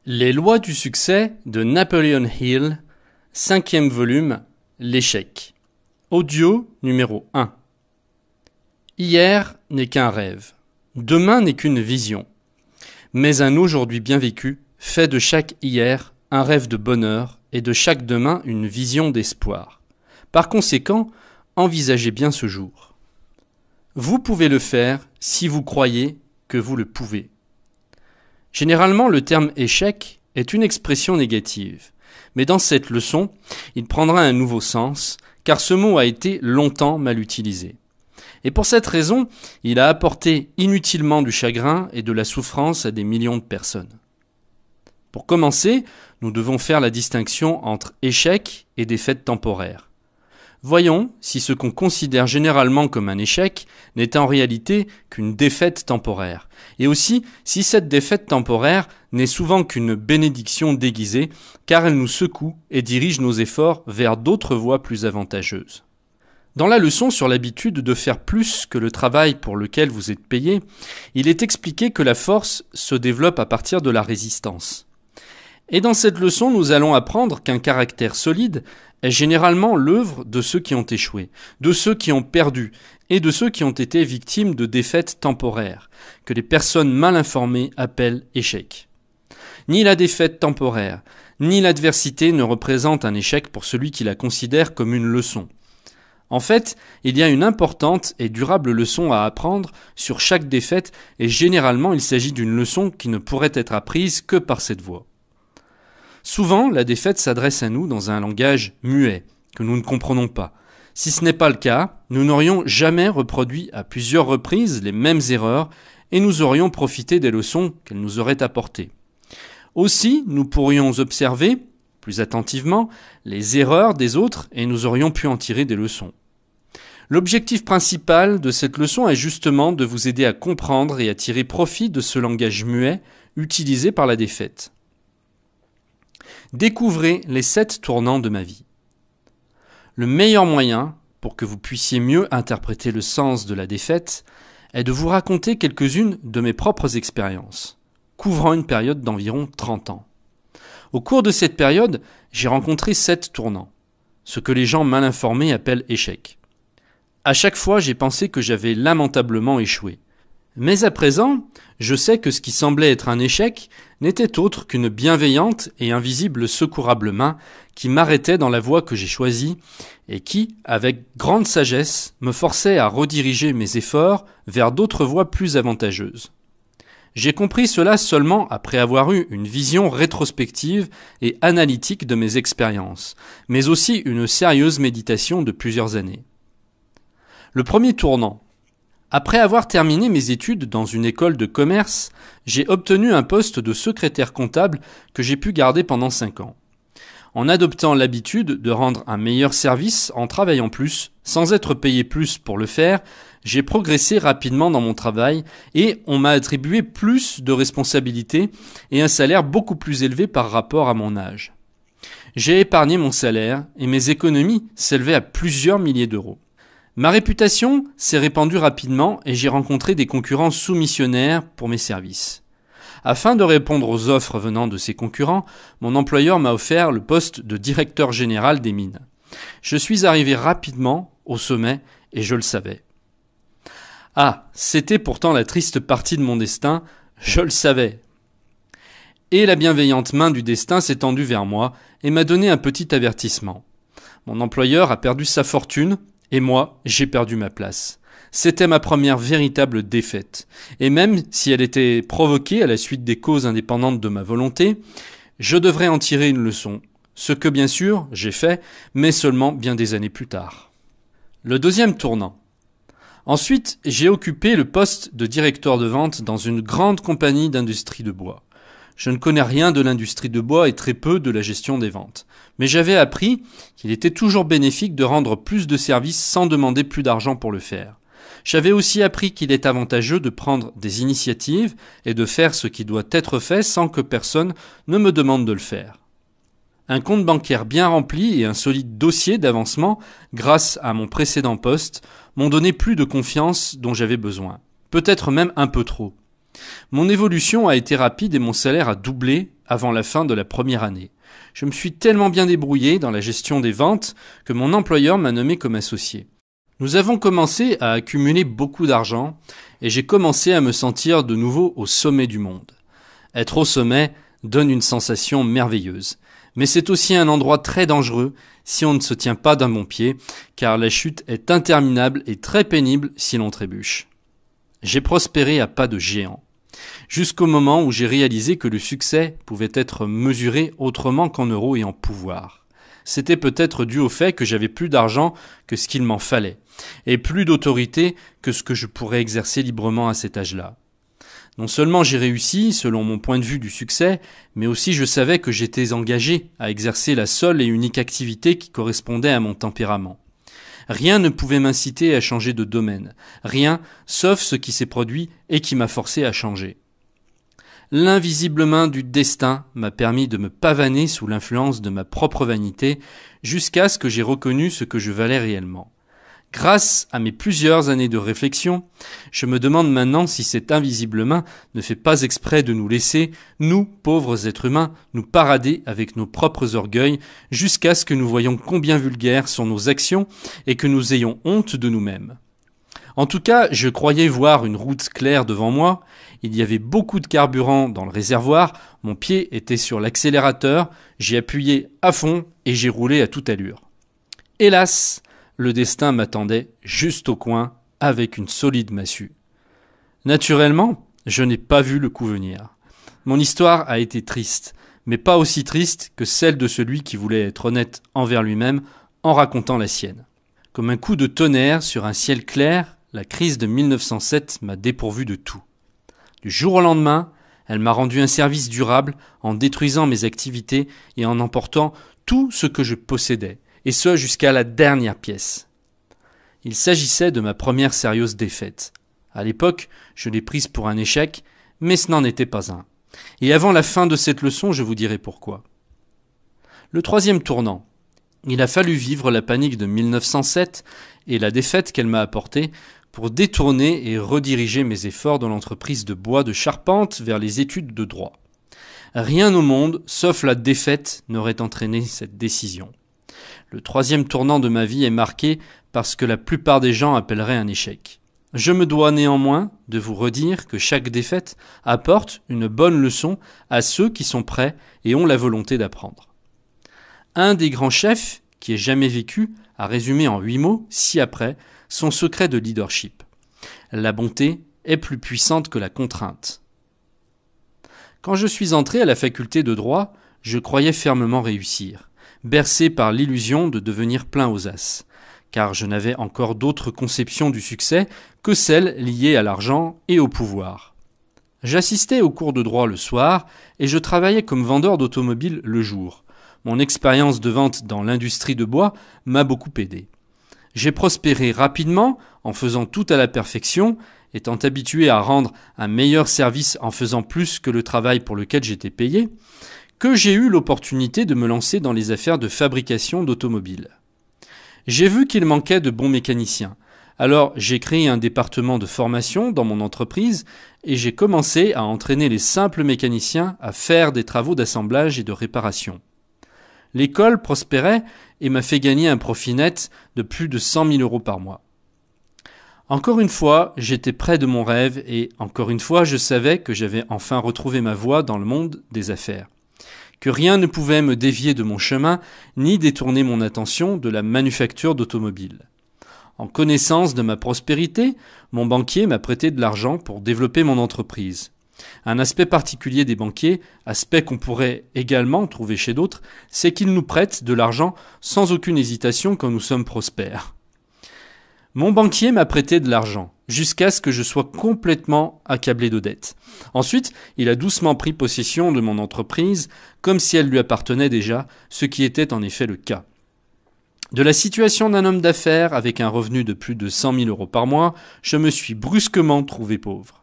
Les lois du succès de Napoleon Hill, 5e volume, l'échec. Audio numéro 1. Hier n'est qu'un rêve. Demain n'est qu'une vision. Mais un aujourd'hui bien vécu fait de chaque hier un rêve de bonheur et de chaque demain une vision d'espoir. Par conséquent, envisagez bien ce jour. Vous pouvez le faire si vous croyez que vous le pouvez. Généralement, le terme échec est une expression négative. Mais dans cette leçon, il prendra un nouveau sens, car ce mot a été longtemps mal utilisé. Et pour cette raison, il a apporté inutilement du chagrin et de la souffrance à des millions de personnes. Pour commencer, nous devons faire la distinction entre échec et défaite temporaire. Voyons si ce qu'on considère généralement comme un échec n'est en réalité qu'une défaite temporaire, et aussi si cette défaite temporaire n'est souvent qu'une bénédiction déguisée, car elle nous secoue et dirige nos efforts vers d'autres voies plus avantageuses. Dans la leçon sur l'habitude de faire plus que le travail pour lequel vous êtes payé, il est expliqué que la force se développe à partir de la résistance. Et dans cette leçon, nous allons apprendre qu'un caractère solide est généralement l'œuvre de ceux qui ont échoué, de ceux qui ont perdu et de ceux qui ont été victimes de défaites temporaires, que les personnes mal informées appellent échec. Ni la défaite temporaire, ni l'adversité ne représentent un échec pour celui qui la considère comme une leçon. En fait, il y a une importante et durable leçon à apprendre sur chaque défaite et généralement il s'agit d'une leçon qui ne pourrait être apprise que par cette voie. Souvent, la défaite s'adresse à nous dans un langage muet, que nous ne comprenons pas. Si ce n'est pas le cas, nous n'aurions jamais reproduit à plusieurs reprises les mêmes erreurs et nous aurions profité des leçons qu'elles nous auraient apportées. Aussi, nous pourrions observer, plus attentivement, les erreurs des autres et nous aurions pu en tirer des leçons. L'objectif principal de cette leçon est justement de vous aider à comprendre et à tirer profit de ce langage muet utilisé par la défaite. Découvrez les 7 tournants de ma vie. Le meilleur moyen, pour que vous puissiez mieux interpréter le sens de la défaite, est de vous raconter quelques-unes de mes propres expériences, couvrant une période d'environ 30 ans. Au cours de cette période, j'ai rencontré 7 tournants, ce que les gens mal informés appellent échecs. À chaque fois, j'ai pensé que j'avais lamentablement échoué. Mais à présent, je sais que ce qui semblait être un échec n'était autre qu'une bienveillante et invisible secourable main qui m'arrêtait dans la voie que j'ai choisie et qui, avec grande sagesse, me forçait à rediriger mes efforts vers d'autres voies plus avantageuses. J'ai compris cela seulement après avoir eu une vision rétrospective et analytique de mes expériences, mais aussi une sérieuse méditation de plusieurs années. Le premier tournant. Après avoir terminé mes études dans une école de commerce, j'ai obtenu un poste de secrétaire comptable que j'ai pu garder pendant 5 ans. En adoptant l'habitude de rendre un meilleur service en travaillant plus, sans être payé plus pour le faire, j'ai progressé rapidement dans mon travail et on m'a attribué plus de responsabilités et un salaire beaucoup plus élevé par rapport à mon âge. J'ai épargné mon salaire et mes économies s'élevaient à plusieurs milliers d'euros. Ma réputation s'est répandue rapidement et j'ai rencontré des concurrents soumissionnaires pour mes services. Afin de répondre aux offres venant de ces concurrents, mon employeur m'a offert le poste de directeur général des mines. Je suis arrivé rapidement au sommet et je le savais. Ah, c'était pourtant la triste partie de mon destin, je le savais. Et la bienveillante main du destin s'est tendue vers moi et m'a donné un petit avertissement. Mon employeur a perdu sa fortune, et moi, j'ai perdu ma place. C'était ma première véritable défaite. Et même si elle était provoquée à la suite des causes indépendantes de ma volonté, je devrais en tirer une leçon. Ce que bien sûr, j'ai fait, mais seulement bien des années plus tard. Le deuxième tournant. Ensuite, j'ai occupé le poste de directeur de vente dans une grande compagnie d'industrie de bois. Je ne connais rien de l'industrie de bois et très peu de la gestion des ventes. Mais j'avais appris qu'il était toujours bénéfique de rendre plus de services sans demander plus d'argent pour le faire. J'avais aussi appris qu'il est avantageux de prendre des initiatives et de faire ce qui doit être fait sans que personne ne me demande de le faire. Un compte bancaire bien rempli et un solide dossier d'avancement, grâce à mon précédent poste, m'ont donné plus de confiance dont j'avais besoin. Peut-être même un peu trop. Mon évolution a été rapide et mon salaire a doublé avant la fin de la première année. Je me suis tellement bien débrouillé dans la gestion des ventes que mon employeur m'a nommé comme associé. Nous avons commencé à accumuler beaucoup d'argent et j'ai commencé à me sentir de nouveau au sommet du monde. Être au sommet donne une sensation merveilleuse. Mais c'est aussi un endroit très dangereux si on ne se tient pas d'un bon pied, car la chute est interminable et très pénible si l'on trébuche. J'ai prospéré à pas de géant, jusqu'au moment où j'ai réalisé que le succès pouvait être mesuré autrement qu'en euros et en pouvoir. C'était peut-être dû au fait que j'avais plus d'argent que ce qu'il m'en fallait, et plus d'autorité que ce que je pourrais exercer librement à cet âge-là. Non seulement j'ai réussi, selon mon point de vue du succès, mais aussi je savais que j'étais engagé à exercer la seule et unique activité qui correspondait à mon tempérament. Rien ne pouvait m'inciter à changer de domaine, rien, sauf ce qui s'est produit et qui m'a forcé à changer. L'invisible main du destin m'a permis de me pavaner sous l'influence de ma propre vanité, jusqu'à ce que j'ai reconnu ce que je valais réellement. Grâce à mes plusieurs années de réflexion, je me demande maintenant si cette invisible main ne fait pas exprès de nous laisser, nous, pauvres êtres humains, nous parader avec nos propres orgueils jusqu'à ce que nous voyions combien vulgaires sont nos actions et que nous ayons honte de nous-mêmes. En tout cas, je croyais voir une route claire devant moi, il y avait beaucoup de carburant dans le réservoir, mon pied était sur l'accélérateur, j'ai appuyé à fond et j'ai roulé à toute allure. Hélas, le destin m'attendait juste au coin avec une solide massue. Naturellement, je n'ai pas vu le coup venir. Mon histoire a été triste, mais pas aussi triste que celle de celui qui voulait être honnête envers lui-même en racontant la sienne. Comme un coup de tonnerre sur un ciel clair, la crise de 1907 m'a dépourvu de tout. Du jour au lendemain, elle m'a rendu un service durable en détruisant mes activités et en emportant tout ce que je possédais, et ce jusqu'à la dernière pièce. Il s'agissait de ma première sérieuse défaite. À l'époque, je l'ai prise pour un échec, mais ce n'en était pas un. Et avant la fin de cette leçon, je vous dirai pourquoi. Le troisième tournant. Il a fallu vivre la panique de 1907 et la défaite qu'elle m'a apportée pour détourner et rediriger mes efforts dans l'entreprise de bois de charpente vers les études de droit. Rien au monde, sauf la défaite, n'aurait entraîné cette décision. Le troisième tournant de ma vie est marqué par ce que la plupart des gens appelleraient un échec. Je me dois néanmoins de vous redire que chaque défaite apporte une bonne leçon à ceux qui sont prêts et ont la volonté d'apprendre. Un des grands chefs qui ait jamais vécu a résumé en 8 mots, ci-après, son secret de leadership. La bonté est plus puissante que la contrainte. Quand je suis entré à la faculté de droit, je croyais fermement réussir, bercé par l'illusion de devenir plein aux as, car je n'avais encore d'autres conceptions du succès que celles liées à l'argent et au pouvoir. J'assistais aux cours de droit le soir et je travaillais comme vendeur d'automobiles le jour. Mon expérience de vente dans l'industrie de bois m'a beaucoup aidé. J'ai prospéré rapidement en faisant tout à la perfection, étant habitué à rendre un meilleur service en faisant plus que le travail pour lequel j'étais payé, que j'ai eu l'opportunité de me lancer dans les affaires de fabrication d'automobiles. J'ai vu qu'il manquait de bons mécaniciens. Alors j'ai créé un département de formation dans mon entreprise et j'ai commencé à entraîner les simples mécaniciens à faire des travaux d'assemblage et de réparation. L'école prospérait et m'a fait gagner un profit net de plus de 100 000 € par mois. Encore une fois, j'étais près de mon rêve et encore une fois, je savais que j'avais enfin retrouvé ma voie dans le monde des affaires. Que rien ne pouvait me dévier de mon chemin ni détourner mon attention de la manufacture d'automobiles. En connaissance de ma prospérité, mon banquier m'a prêté de l'argent pour développer mon entreprise. Un aspect particulier des banquiers, aspect qu'on pourrait également trouver chez d'autres, c'est qu'ils nous prêtent de l'argent sans aucune hésitation quand nous sommes prospères. Mon banquier m'a prêté de l'argent, jusqu'à ce que je sois complètement accablé de dettes. Ensuite, il a doucement pris possession de mon entreprise, comme si elle lui appartenait déjà, ce qui était en effet le cas. De la situation d'un homme d'affaires avec un revenu de plus de 100 000 € par mois, je me suis brusquement trouvé pauvre.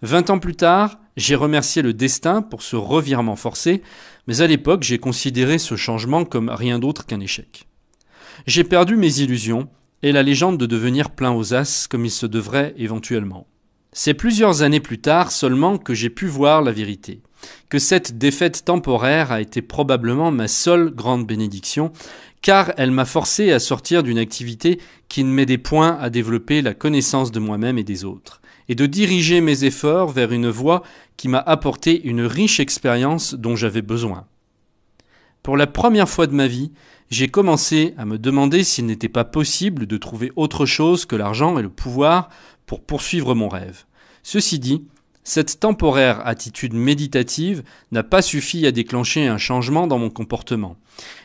20 ans plus tard, j'ai remercié le destin pour ce revirement forcé, mais à l'époque, j'ai considéré ce changement comme rien d'autre qu'un échec. J'ai perdu mes illusions et la légende de devenir plein aux as comme il se devrait éventuellement. C'est plusieurs années plus tard seulement que j'ai pu voir la vérité. que cette défaite temporaire a été probablement ma seule grande bénédiction, car elle m'a forcé à sortir d'une activité qui ne m'aidait point à développer la connaissance de moi-même et des autres, et de diriger mes efforts vers une voie qui m'a apporté une riche expérience dont j'avais besoin. Pour la première fois de ma vie, j'ai commencé à me demander s'il n'était pas possible de trouver autre chose que l'argent et le pouvoir pour poursuivre mon rêve. Ceci dit, cette temporaire attitude méditative n'a pas suffi à déclencher un changement dans mon comportement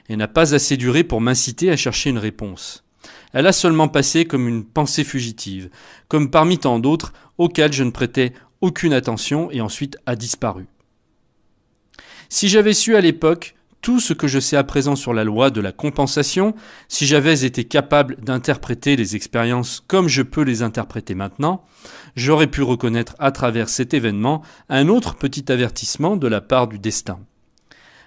et n'a pas assez duré pour m'inciter à chercher une réponse. Elle a seulement passé comme une pensée fugitive, comme parmi tant d'autres auxquelles je ne prêtais aucune attention et ensuite a disparu. Si j'avais su à l'époque tout ce que je sais à présent sur la loi de la compensation, si j'avais été capable d'interpréter les expériences comme je peux les interpréter maintenant, j'aurais pu reconnaître à travers cet événement un autre petit avertissement de la part du destin.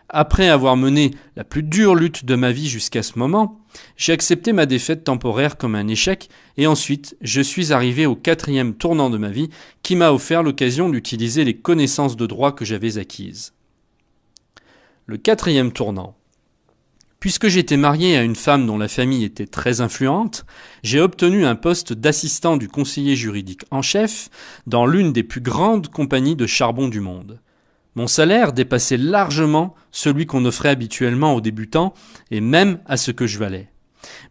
Après avoir mené la plus dure lutte de ma vie jusqu'à ce moment, j'ai accepté ma défaite temporaire comme un échec et ensuite je suis arrivé au 4e tournant de ma vie qui m'a offert l'occasion d'utiliser les connaissances de droit que j'avais acquises. Le 4e tournant. Puisque j'étais marié à une femme dont la famille était très influente, j'ai obtenu un poste d'assistant du conseiller juridique en chef dans l'une des plus grandes compagnies de charbon du monde. Mon salaire dépassait largement celui qu'on offrait habituellement aux débutants et même à ce que je valais.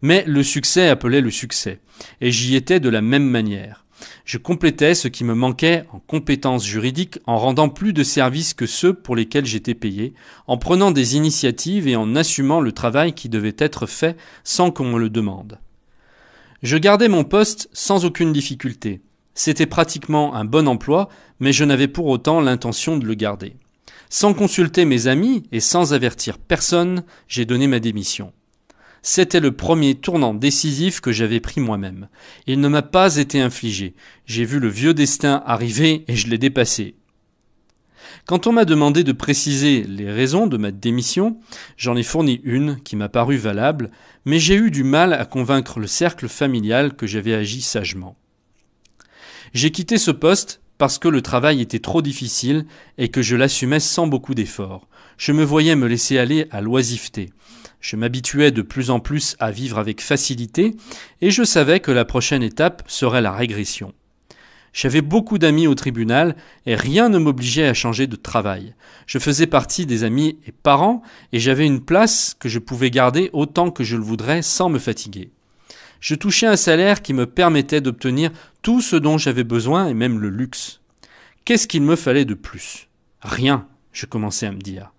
Mais le succès appelait le succès, et j'y étais de la même manière. Je complétais ce qui me manquait en compétences juridiques en rendant plus de services que ceux pour lesquels j'étais payé, en prenant des initiatives et en assumant le travail qui devait être fait sans qu'on me le demande. Je gardais mon poste sans aucune difficulté. C'était pratiquement un bon emploi, mais je n'avais pour autant l'intention de le garder. Sans consulter mes amis et sans avertir personne, j'ai donné ma démission. C'était le premier tournant décisif que j'avais pris moi-même. Il ne m'a pas été infligé. J'ai vu le vieux destin arriver et je l'ai dépassé. Quand on m'a demandé de préciser les raisons de ma démission, j'en ai fourni une qui m'a paru valable, mais j'ai eu du mal à convaincre le cercle familial que j'avais agi sagement. J'ai quitté ce poste parce que le travail était trop difficile et que je l'assumais sans beaucoup d'efforts. Je me voyais me laisser aller à l'oisiveté. Je m'habituais de plus en plus à vivre avec facilité et je savais que la prochaine étape serait la régression. J'avais beaucoup d'amis au tribunal et rien ne m'obligeait à changer de travail. Je faisais partie des amis et parents et j'avais une place que je pouvais garder autant que je le voudrais sans me fatiguer. Je touchais un salaire qui me permettait d'obtenir tout ce dont j'avais besoin et même le luxe. Qu'est-ce qu'il me fallait de plus ? Rien, je commençais à me dire.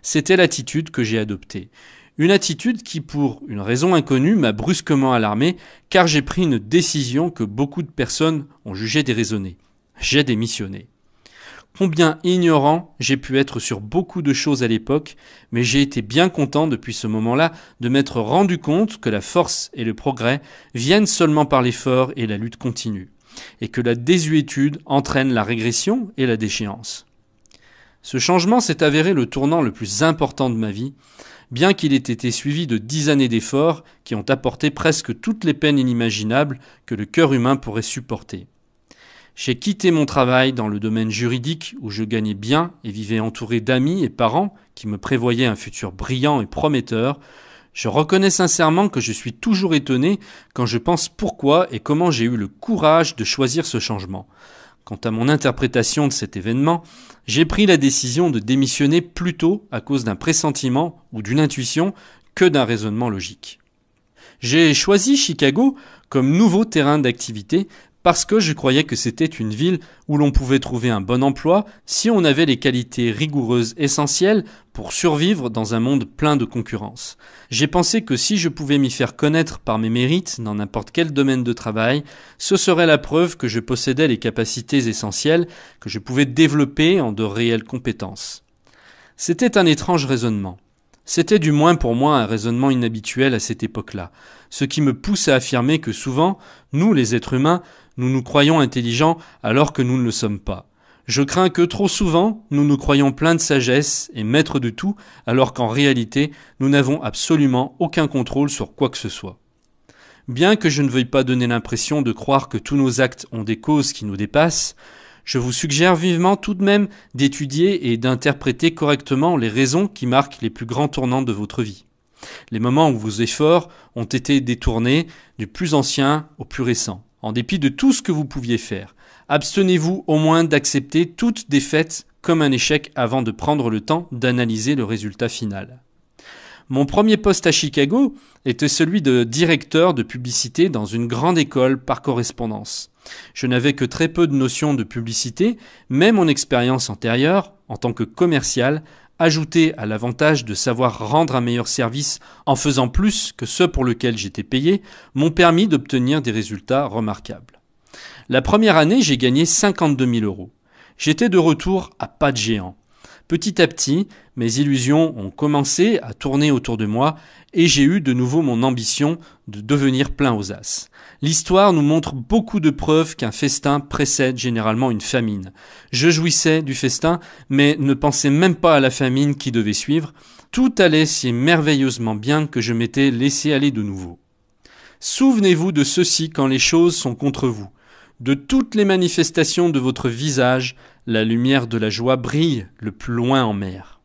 C'était l'attitude que j'ai adoptée. Une attitude qui, pour une raison inconnue, m'a brusquement alarmé, car j'ai pris une décision que beaucoup de personnes ont jugée déraisonnée. J'ai démissionné. Combien ignorant j'ai pu être sur beaucoup de choses à l'époque, mais j'ai été bien content depuis ce moment-là de m'être rendu compte que la force et le progrès viennent seulement par l'effort et la lutte continue, et que la désuétude entraîne la régression et la déchéance. Ce changement s'est avéré le tournant le plus important de ma vie, bien qu'il ait été suivi de 10 années d'efforts qui ont apporté presque toutes les peines inimaginables que le cœur humain pourrait supporter. J'ai quitté mon travail dans le domaine juridique où je gagnais bien et vivais entouré d'amis et parents qui me prévoyaient un futur brillant et prometteur. Je reconnais sincèrement que je suis toujours étonné quand je pense pourquoi et comment j'ai eu le courage de choisir ce changement. Quant à mon interprétation de cet événement, j'ai pris la décision de démissionner plutôt à cause d'un pressentiment ou d'une intuition que d'un raisonnement logique. J'ai choisi Chicago comme nouveau terrain d'activité parce que je croyais que c'était une ville où l'on pouvait trouver un bon emploi si on avait les qualités rigoureuses essentielles pour survivre dans un monde plein de concurrence. J'ai pensé que si je pouvais m'y faire connaître par mes mérites dans n'importe quel domaine de travail, ce serait la preuve que je possédais les capacités essentielles que je pouvais développer en de réelles compétences. C'était un étrange raisonnement. C'était du moins pour moi un raisonnement inhabituel à cette époque-là, ce qui me pousse à affirmer que souvent, nous les êtres humains, nous nous croyons intelligents alors que nous ne le sommes pas. Je crains que trop souvent, nous nous croyons pleins de sagesse et maîtres de tout, alors qu'en réalité, nous n'avons absolument aucun contrôle sur quoi que ce soit. Bien que je ne veuille pas donner l'impression de croire que tous nos actes ont des causes qui nous dépassent, Je vous suggère vivement tout de même d'étudier et d'interpréter correctement les raisons qui marquent les plus grands tournants de votre vie. Les moments où vos efforts ont été détournés du plus ancien au plus récent. En dépit de tout ce que vous pouviez faire, abstenez-vous au moins d'accepter toute défaite comme un échec avant de prendre le temps d'analyser le résultat final. Mon premier poste à Chicago était celui de directeur de publicité dans une grande école par correspondance. Je n'avais que très peu de notions de publicité, mais mon expérience antérieure, en tant que commercial, ajoutée à l'avantage de savoir rendre un meilleur service en faisant plus que ce pour lequel j'étais payé, m'ont permis d'obtenir des résultats remarquables. La première année, j'ai gagné 52 000 €. J'étais de retour à pas de géant. Petit à petit, mes illusions ont commencé à tourner autour de moi et j'ai eu de nouveau mon ambition de devenir plein aux as. L'histoire nous montre beaucoup de preuves qu'un festin précède généralement une famine. Je jouissais du festin, mais ne pensais même pas à la famine qui devait suivre. Tout allait si merveilleusement bien que je m'étais laissé aller de nouveau. Souvenez-vous de ceci quand les choses sont contre vous. De toutes les manifestations de votre visage, la lumière de la joie brille le plus loin en mer.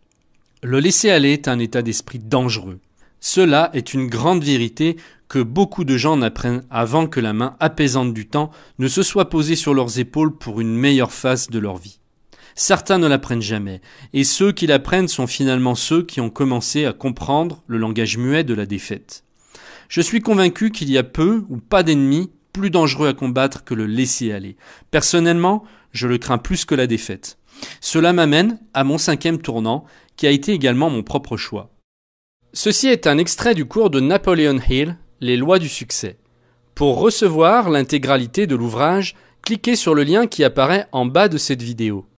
Le laisser-aller est un état d'esprit dangereux. Cela est une grande vérité que beaucoup de gens n'apprennent avant que la main apaisante du temps ne se soit posée sur leurs épaules pour une meilleure phase de leur vie. Certains ne l'apprennent jamais, et ceux qui l'apprennent sont finalement ceux qui ont commencé à comprendre le langage muet de la défaite. Je suis convaincu qu'il y a peu ou pas d'ennemis plus dangereux à combattre que le laisser-aller. Personnellement, je le crains plus que la défaite. Cela m'amène à mon 5e tournant, qui a été également mon propre choix. Ceci est un extrait du cours de Napoleon Hill, Les lois du succès. Pour recevoir l'intégralité de l'ouvrage, cliquez sur le lien qui apparaît en bas de cette vidéo.